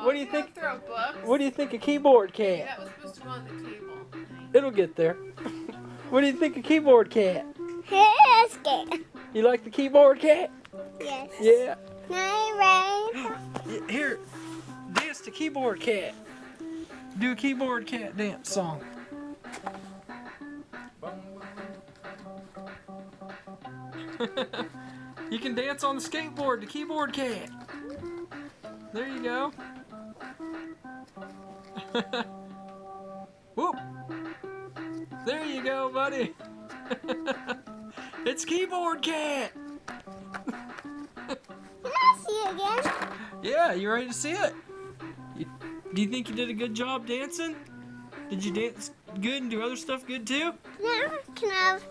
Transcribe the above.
What do you think? Throw books. What do you think of Keyboard Cat? That was supposed to go on the table. It'll get there. What do you think of Keyboard Cat? Yes, cat. You like the Keyboard Cat? Yes. Yeah. Rain. Here, dance to Keyboard Cat. Do a Keyboard Cat dance song. You can dance on the skateboard to Keyboard Cat. There you go. Whoop. There you go, buddy. It's Keyboard Cat. Can I see it again? Yeah, you ready to see it? Do you think you did a good job dancing? Did you dance good and do other stuff good too? Now, can I have